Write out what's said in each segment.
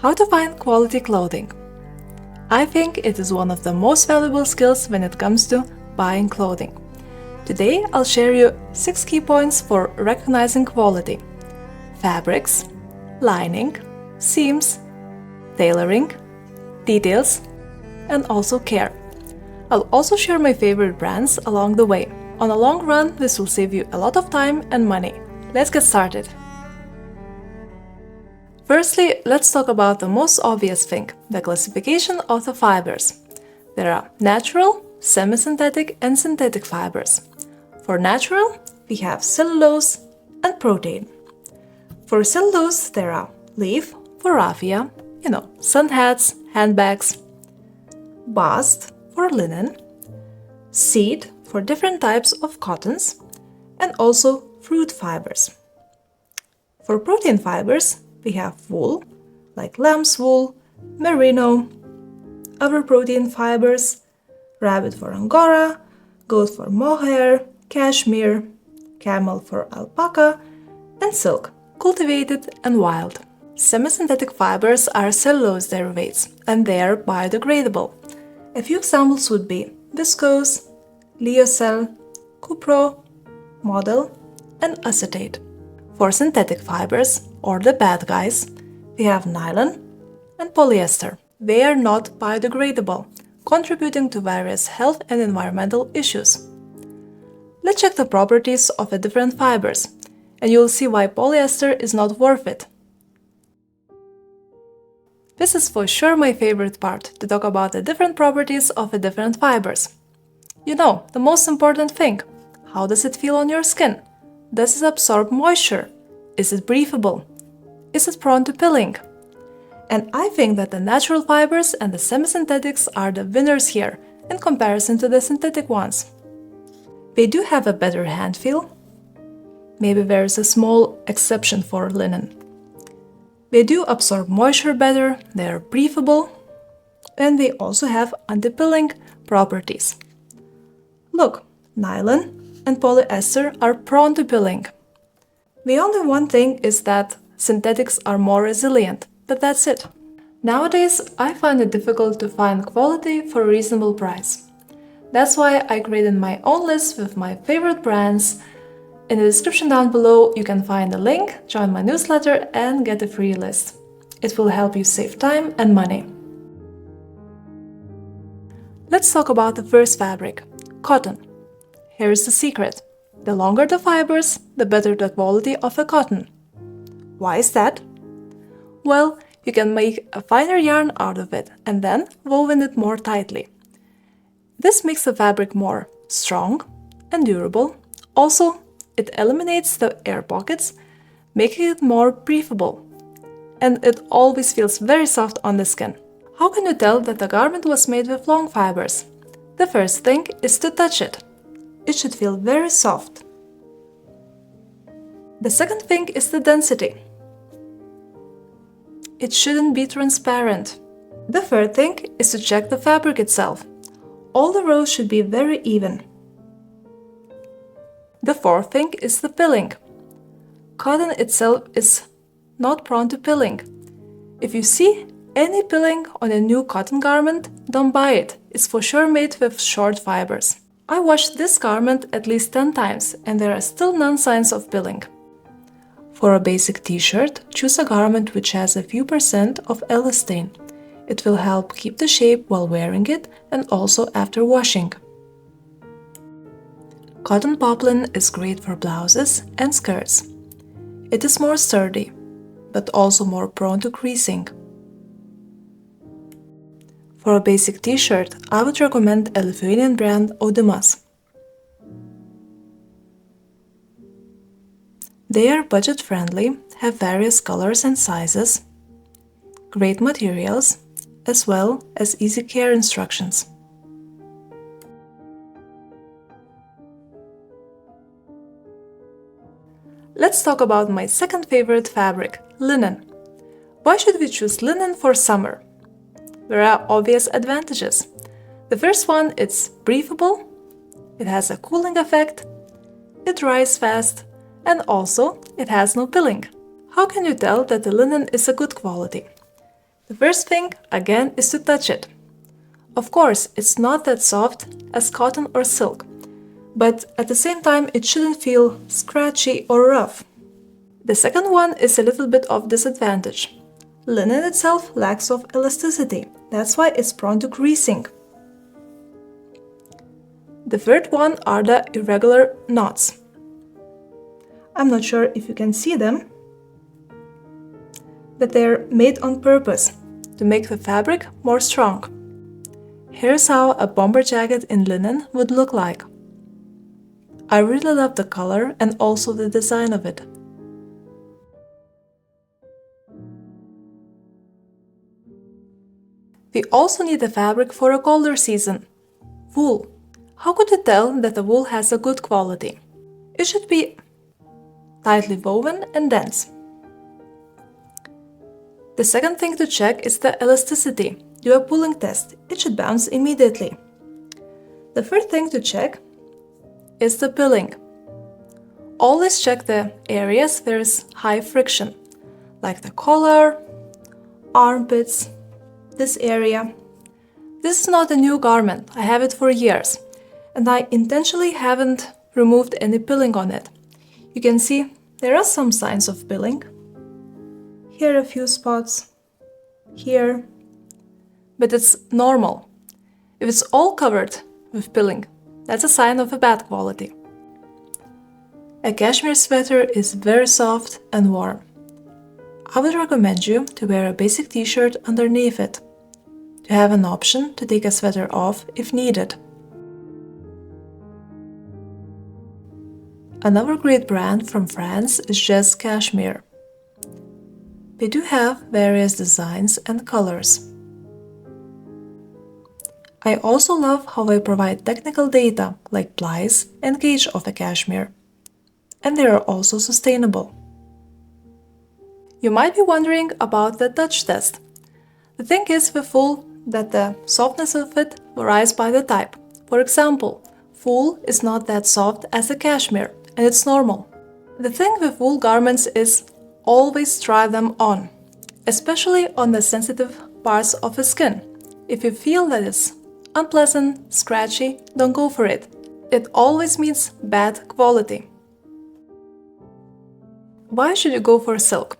How to find quality clothing. I think it is one of the most valuable skills when it comes to buying clothing. Today I'll share you 6 key points for recognizing quality: fabrics, lining, seams, tailoring, details, and also care. I'll also share my favorite brands along the way. On a long run, this will save you a lot of time and money. Let's get started. Firstly, let's talk about the most obvious thing, the classification of the fibers. There are natural, semi-synthetic, and synthetic fibers. For natural, we have cellulose and protein. For cellulose, there are leaf for raffia, sun hats, handbags, bast for linen, seed for different types of cottons, and also fruit fibers. For protein fibers, we have wool, like lamb's wool, merino, other protein fibers, rabbit for angora, goat for mohair, cashmere, camel for alpaca, and silk, cultivated and wild. Semi-synthetic fibers are cellulose derivatives, and they are biodegradable. A few examples would be viscose, lyocell, cupro, modal, and acetate. For synthetic fibers, or the bad guys, we have nylon and polyester. They are not biodegradable, contributing to various health and environmental issues. Let's check the properties of the different fibers, and you'll see why polyester is not worth it. This is for sure my favorite part, to talk about the different properties of the different fibers. The most important thing: how does it feel on your skin? Does it absorb moisture? Is it breathable? Is it prone to pilling? And I think that the natural fibers and the semi-synthetics are the winners here in comparison to the synthetic ones. They do have a better hand feel. Maybe there is a small exception for linen. They do absorb moisture better, they are breathable, and they also have anti-pilling properties. Look, nylon and polyester are prone to pilling. The only one thing is that synthetics are more resilient, but that's it. Nowadays, I find it difficult to find quality for a reasonable price. That's why I created my own list with my favorite brands. In the description down below, you can find a link, join my newsletter, and get a free list. It will help you save time and money. Let's talk about the first fabric, cotton. Here is the secret. The longer the fibers, the better the quality of the cotton. Why is that? Well, you can make a finer yarn out of it and then woven it more tightly. This makes the fabric more strong and durable. Also, it eliminates the air pockets, making it more breathable. And it always feels very soft on the skin. How can you tell that the garment was made with long fibers? The first thing is to touch it. It should feel very soft. The second thing is the density. It shouldn't be transparent. The third thing is to check the fabric itself. All the rows should be very even. The fourth thing is the pilling. Cotton itself is not prone to pilling. If you see any pilling on a new cotton garment, don't buy it. It's for sure made with short fibers. I washed this garment at least 10 times and there are still no signs of pilling. For a basic t-shirt, choose a garment which has a few percent of elastane. It will help keep the shape while wearing it and also after washing. Cotton poplin is great for blouses and skirts. It is more sturdy, but also more prone to creasing. For a basic t-shirt, I would recommend a Lithuanian brand Audimas. They are budget-friendly, have various colors and sizes, great materials, as well as easy care instructions. Let's talk about my second favorite fabric, linen. Why should we choose linen for summer? There are obvious advantages. The first one, it's breathable, it has a cooling effect, it dries fast, and also it has no pilling. How can you tell that the linen is a good quality? The first thing, again, is to touch it. Of course, it's not that soft as cotton or silk, but at the same time it shouldn't feel scratchy or rough. The second one is a little bit of disadvantage. Linen itself lacks of elasticity, that's why it's prone to creasing. The third one are the irregular knots. I'm not sure if you can see them, but they're made on purpose to make the fabric more strong. Here's how a bomber jacket in linen would look like. I really love the color and also the design of it. We also need the fabric for a colder season. Wool. How could you tell that the wool has a good quality? It should be tightly woven and dense. The second thing to check is the elasticity. Do a pulling test. It should bounce immediately. The third thing to check is the pilling. Always check the areas there is high friction, like the collar, armpits, this area. This is not a new garment. I have it for years, and I intentionally haven't removed any pilling on it. You can see there are some signs of pilling. Here a few spots, here, but it's normal. If it's all covered with pilling, that's a sign of a bad quality. A cashmere sweater is very soft and warm. I would recommend you to wear a basic t-shirt underneath it, to have an option to take a sweater off if needed. Another great brand from France is just Cashmere. They do have various designs and colors. I also love how they provide technical data like plies and gauge of a cashmere. And they are also sustainable. You might be wondering about the touch test. The thing is with wool that the softness of it varies by the type. For example, wool is not that soft as a cashmere, and it's normal. The thing with wool garments is always try them on, especially on the sensitive parts of the skin. If you feel that it's unpleasant, scratchy, don't go for it. It always means bad quality. Why should you go for silk?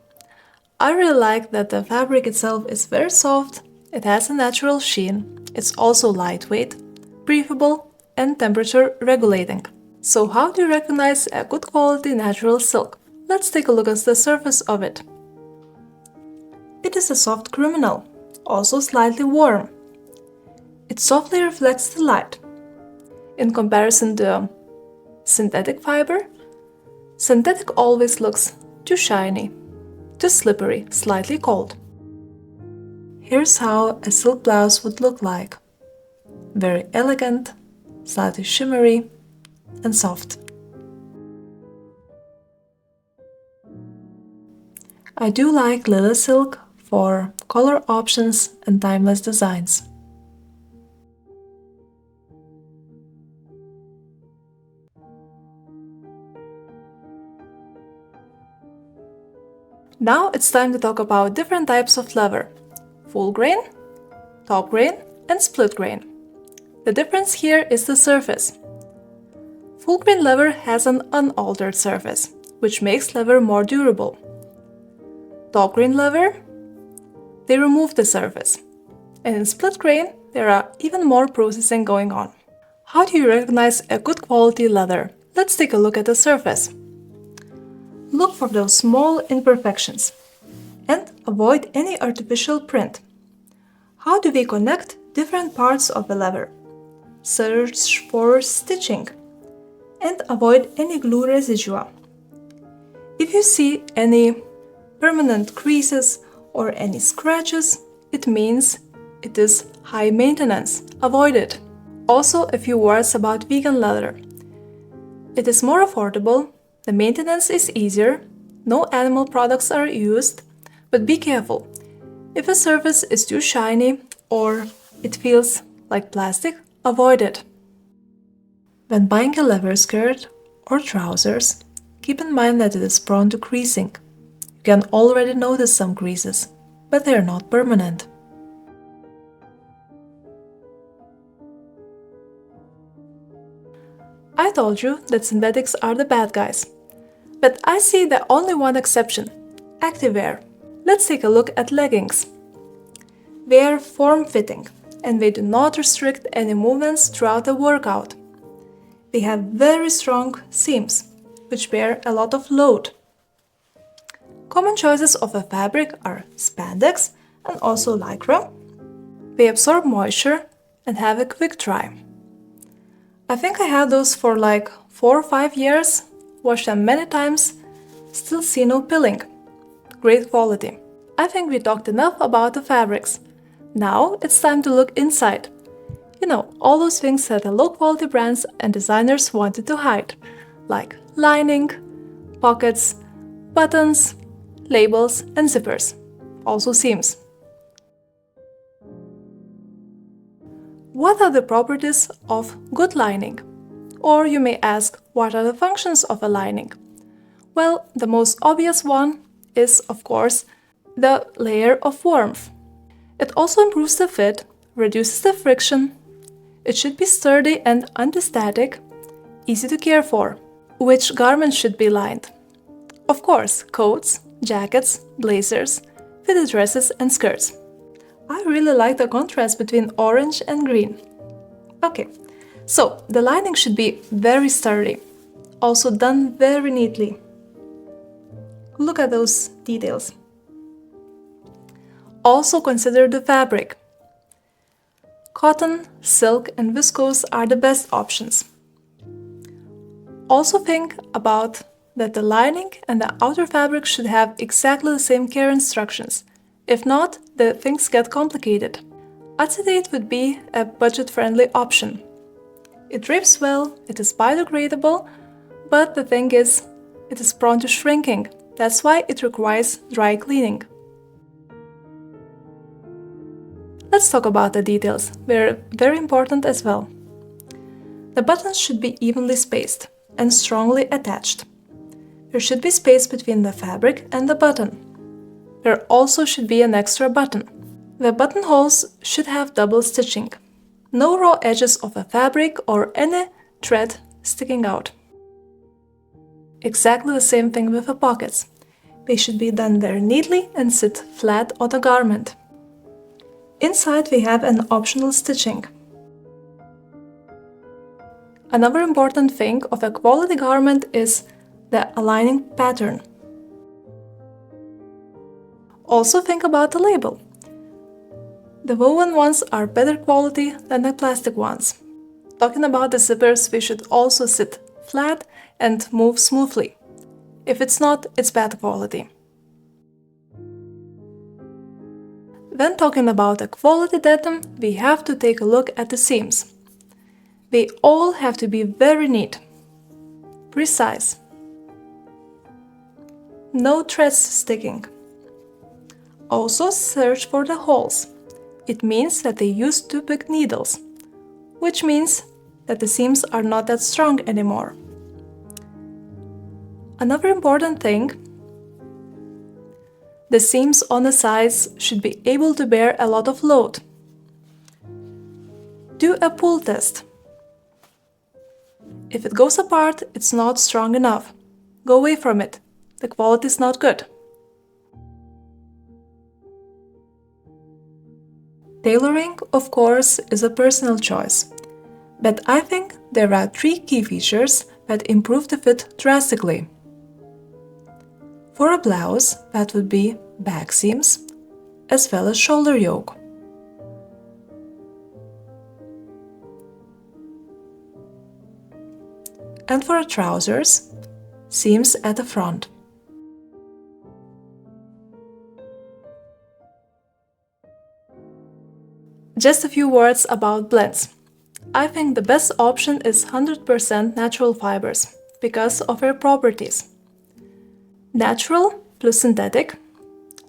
I really like that the fabric itself is very soft, it has a natural sheen, it's also lightweight, breathable, and temperature regulating. So how do you recognize a good quality natural silk? Let's take a look at the surface of it. It is a soft criminal, also slightly warm. It softly reflects the light. In comparison to synthetic fiber, synthetic always looks too shiny, too slippery, slightly cold. Here's how a silk blouse would look like. Very elegant, slightly shimmery, and soft. I do like Lily silk for color options and timeless designs. Now it's time to talk about different types of leather: full grain, top grain, and split grain. The difference here is the surface. Full grain leather has an unaltered surface, which makes leather more durable. Top grain leather, they remove the surface. And in split grain, there are even more processing going on. How do you recognize a good quality leather? Let's take a look at the surface. Look for those small imperfections and avoid any artificial print. How do we connect different parts of the leather? Search for stitching and avoid any glue residua. If you see any permanent creases or any scratches, it means it is high maintenance. Avoid it. Also, a few words about vegan leather. It is more affordable, the maintenance is easier, no animal products are used, but be careful. If a surface is too shiny or it feels like plastic, avoid it. When buying a leather skirt or trousers, keep in mind that it is prone to creasing. You can already notice some creases. but they're not permanent. I told you that synthetics are the bad guys, but I see the only one exception: activewear. Let's take a look at leggings. They are form-fitting, and they do not restrict any movements throughout the workout. They have very strong seams, which bear a lot of load. Common choices of a fabric are spandex and also lycra. They absorb moisture and have a quick dry. I think I had those for like 4 or 5 years, washed them many times, still see no pilling. Great quality. I think we talked enough about the fabrics. Now it's time to look inside. You know, all those things that the low-quality brands and designers wanted to hide, like lining, pockets, buttons, labels, and zippers. Also seams. What are the properties of good lining? Or you may ask, what are the functions of a lining? Well, the most obvious one is, of course, the layer of warmth. It also improves the fit, reduces the friction. It should be sturdy and anti-static, easy to care for. Which garments should be lined? Of course, coats, jackets, blazers, fitted dresses and skirts. I really like the contrast between orange and green. Okay, so the lining should be very sturdy, also done very neatly. Look at those details. Also consider the fabric. Cotton, silk and viscose are the best options. Also think about that the lining and the outer fabric should have exactly the same care instructions. If not, the things get complicated. Acetate would be a budget-friendly option. It drapes well, it is biodegradable, but the thing is, it is prone to shrinking. That's why it requires dry cleaning. Let's talk about the details. They're very important as well. The buttons should be evenly spaced and strongly attached. There should be space between the fabric and the button. There also should be an extra button. The buttonholes should have double stitching. No raw edges of a fabric or any thread sticking out. Exactly the same thing with the pockets. They should be done very neatly and sit flat on the garment. Inside we have an optional stitching. Another important thing of a quality garment is the aligning pattern. Also think about the label. The woven ones are better quality than the plastic ones. Talking about the zippers, they should also sit flat and move smoothly. If it's not, it's bad quality. When talking about a quality denim, we have to take a look at the seams. They all have to be very neat, precise. No threads sticking. Also search for the holes. It means that they used 2 big needles, which means that the seams are not that strong anymore. Another important thing, the seams on the sides should be able to bear a lot of load. Do a pull test. If it goes apart, it's not strong enough. Go away from it. The quality is not good. Tailoring, of course, is a personal choice, but I think there are 3 key features that improve the fit drastically. For a blouse, that would be back seams, as well as shoulder yoke. And for trousers, seams at the front. Just a few words about blends. I think the best option is 100% natural fibers because of their properties. Natural plus synthetic.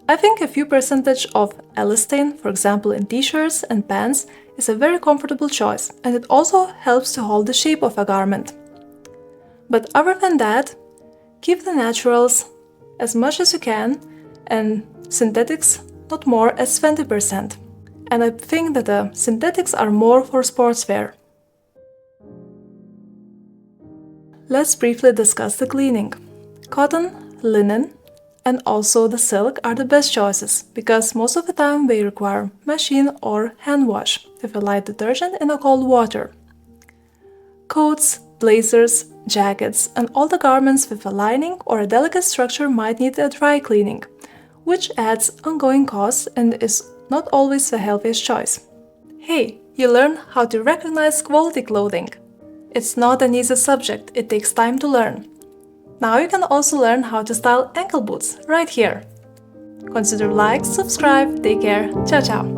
I think a few percentage of elastane, for example in t-shirts and pants, is a very comfortable choice, and it also helps to hold the shape of a garment. But other than that, keep the naturals as much as you can, and synthetics not more as 20%. And I think that the synthetics are more for sportswear. Let's briefly discuss the cleaning. Cotton, linen, and also the silk are the best choices because most of the time they require machine or hand wash with a light detergent in a cold water. Coats, blazers, jackets, and all the garments with a lining or a delicate structure might need a dry cleaning, which adds ongoing costs and is not always the healthiest choice. Hey, you learn how to recognize quality clothing. It's not an easy subject, it takes time to learn. Now you can also learn how to style ankle boots right here. Consider like, subscribe, take care, ciao ciao!